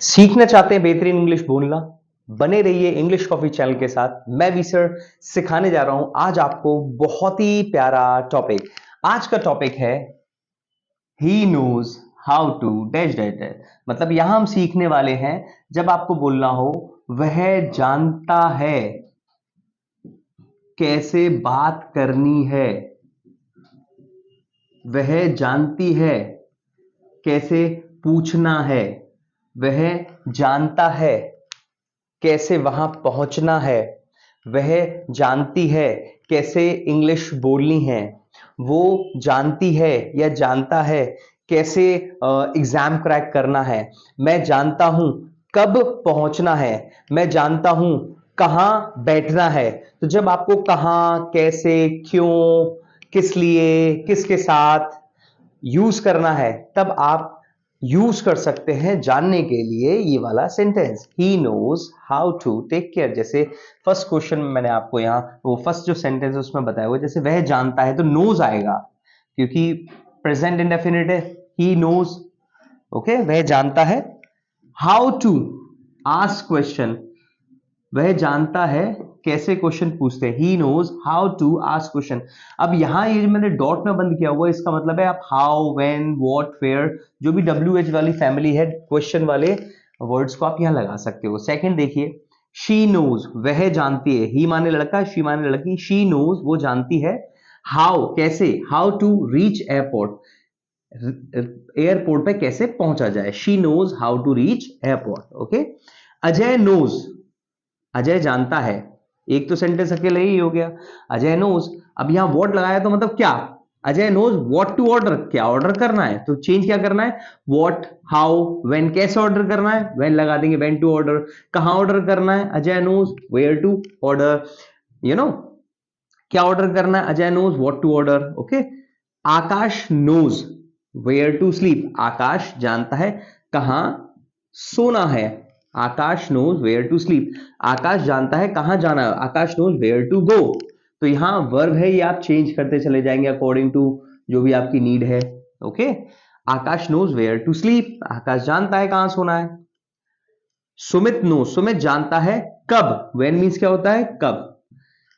सीखना चाहते हैं बेहतरीन इंग्लिश बोलना? बने रहिए इंग्लिश कॉफी चैनल के साथ। मैं भी सर सिखाने जा रहा हूं आज आपको बहुत ही प्यारा टॉपिक। आज का टॉपिक है he knows how to dash dash dash. मतलब यहां हम सीखने वाले हैं जब आपको बोलना हो वह जानता है कैसे बात करनी है, वह जानती है कैसे पूछना है, वह जानता है कैसे वहां पहुंचना है, वह जानती है कैसे इंग्लिश बोलनी है, वो जानती है या जानता है कैसे एग्जाम क्रैक करना है, मैं जानता हूं कब पहुंचना है, मैं जानता हूं कहां बैठना है। तो जब आपको कहां, कैसे, क्यों, किस लिए, किसके साथ यूज करना है तब आप यूज कर सकते हैं जानने के लिए ये वाला sentence, he knows how to take care. जैसे फर्स्ट क्वेश्चन में मैंने आपको यहाँ वो फर्स्ट जो सेंटेंस है उसमें बताया हुआ, जैसे वह जानता है तो नोज आएगा क्योंकि प्रेजेंट इंडेफिनिट है, ही नोज। ओके, वह जानता है। हाउ टू आस्क क्वेश्चन, वह जानता है कैसे क्वेश्चन पूछते हैं, he knows how to ask question. अब यहां ये मैंने डॉट में बंद किया हुआ इसका मतलब है आप हाउ, व्हेन, व्हाट, वेयर, जो भी WH वाली फैमिली है क्वेश्चन वाले वर्ड्स को आप यहां लगा सकते हो। सेकंड देखिए, शी नोज, वह जानती है, ही माने लड़का, शी माने लड़की, शी नोज वो जानती है, हाउ कैसे, how to reach airport, airport पे कैसे पहुंचा जाए, she knows how to reach airport. Okay, Ajay knows, Ajay जानता है, एक तो सेंटेंस अकेले ही हो गया, अजय नोज। अब यहां व्हाट लगाया तो मतलब क्या, Ajay knows what to order, क्या ऑर्डर करना है, तो चेंज क्या करना है, व्हाट, हाउ, व्हेन, कैसे ऑर्डर करना है, व्हेन लगा देंगे, व्हेन टू ऑर्डर, कहां ऑर्डर करना है, Ajay knows where to order, you know क्या ऑर्डर करना है, Ajay knows what to order. Okay, Akash knows where to sleep, Akash जानता है कहां सोना है, Akash knows where to sleep, Akash जानता है कहां जाना है, Akash knows where to go. तो यहां वर्ब है, ये आप चेंज करते चले जाएंगे अकॉर्डिंग टू जो भी आपकी नीड है। Okay, Akash knows where to sleep, Akash जानता है कहां सोना है। सुमित नोज, सुमित जानता है कब, व्हेन मींस क्या होता है कब,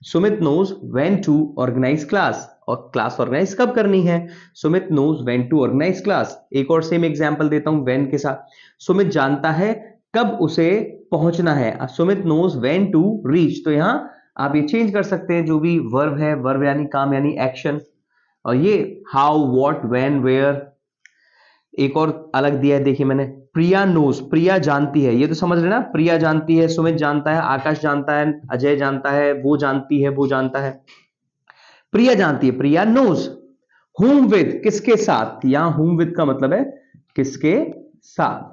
Sumit knows when to organise class, और क्लास ऑर्गेनाइज कब करनी है, Sumit knows when to organise class. एक और सेम एग्जांपल देता हूं व्हेन के साथ, सुमित जानता है कब उसे पहुंचना है, Sumit knows when to reach. तो यहां आप ये चेंज कर सकते हैं जो भी वर्ब है, वर्ब यानी काम यानी एक्शन, और ये हाउ, व्हाट, व्हेन, वेयर। एक और अलग दिया है देखिए मैंने, प्रिया नोज, प्रिया जानती है, ये तो समझ रहे ना, प्रिया जानती है, सुमित जानता है, आकाश जानता है, अजय जानता है, वो जानती है, वो जानता है, प्रिया जानती है, प्रिया नोज। हुम विद, किसके साथ, यहां हुम विद का मतलब है किसके साथ,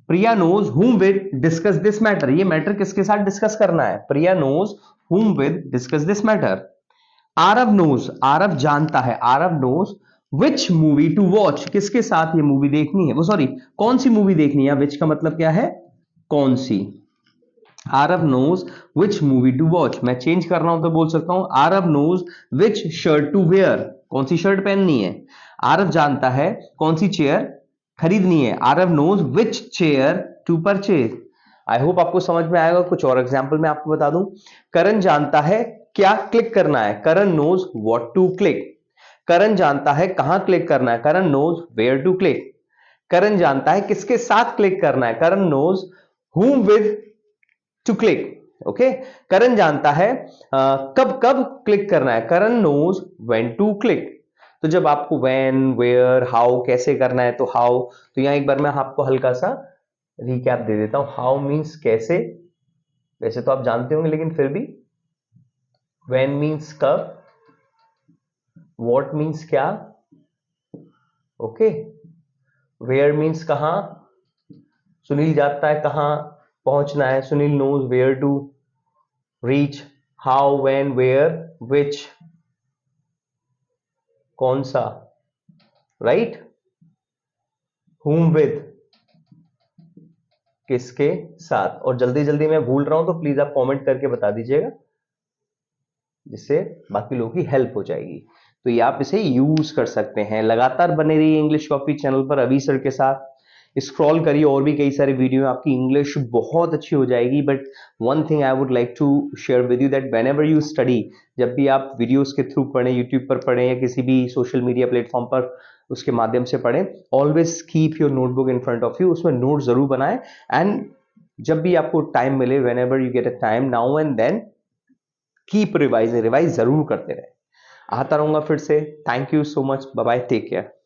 Priya knows whom with discuss this matter, ये मैटर किसके साथ डिस्कस करना है, Priya knows whom with discuss this matter. Aarav knows, Aarav जानता है, Aarav knows which movie to watch, किसके साथ ये मूवी देखनी है, वो सॉरी कौन सी मूवी देखनी है, विच का मतलब क्या है कौन सी। Aarav knows which movie to watch, मैं चेंज कर रहा हूं तो बोल सकता हूं Aarav knows which shirt to wear, कौन सी शर्ट पहननी है, आरव जानता है कौन सी चेयर खरीदनी है, Aarav knows which chair to purchase. I hope आपको समझ में आएगा। कुछ और एग्जाम्पल मैं आपको बता दूं, करण जानता है क्या क्लिक करना है, Karan knows what to click, Karan जानता है कहां क्लिक करना है, Karan knows where to click, Karan जानता है किसके साथ क्लिक करना है, Karan knows whom with to click. Okay, Karan जानता है कब कब क्लिक करना है, Karan knows when to click. तो जब आपको व्हेन, वेयर, हाउ कैसे करना है तो हाउ, तो यहां एक बार मैं आपको हल्का सा रिकैप दे देता हूं। हाउ मींस कैसे, वैसे तो आप जानते होंगे लेकिन फिर भी, व्हेन मींस कब, व्हाट मींस क्या, ओके, वेयर मींस कहां, सुनील जानता है कहां पहुंचना है, Sunil knows where to reach, how, when, where, which, कौन सा, राइट, whom with किसके साथ। और जल्दी जल्दी मैं भूल रहा हूं तो प्लीज आप कमेंट करके बता दीजिएगा जिससे बाकी लोगों की हेल्प हो जाएगी। तो ये आप इसे यूज कर सकते हैं। लगातार बने रहिए इंग्लिश कॉफी चैनल पर अभी सर के साथ। स्क्रॉल करिए, और भी कई सारे वीडियो हैं, आपकी इंग्लिश बहुत अच्छी हो जाएगी। But one thing I would like to share with you that whenever you study, जब भी आप वीडियोस के थ्रू पढ़ें, यूट्यूब पर पढ़ें या किसी भी सोशल मीडिया प्लेटफॉर्म पर उसके माध्यम से पढ़ें, always keep your notebook in front of you, उसमें नोट जरूर बनाएं। एंड जब भी आपको टाइम मिले, whenever you get a time, now and then, keep revising, revise जरूर करते रहे। आता रहूंगा फिर से। Thank you so much, bye bye, take care.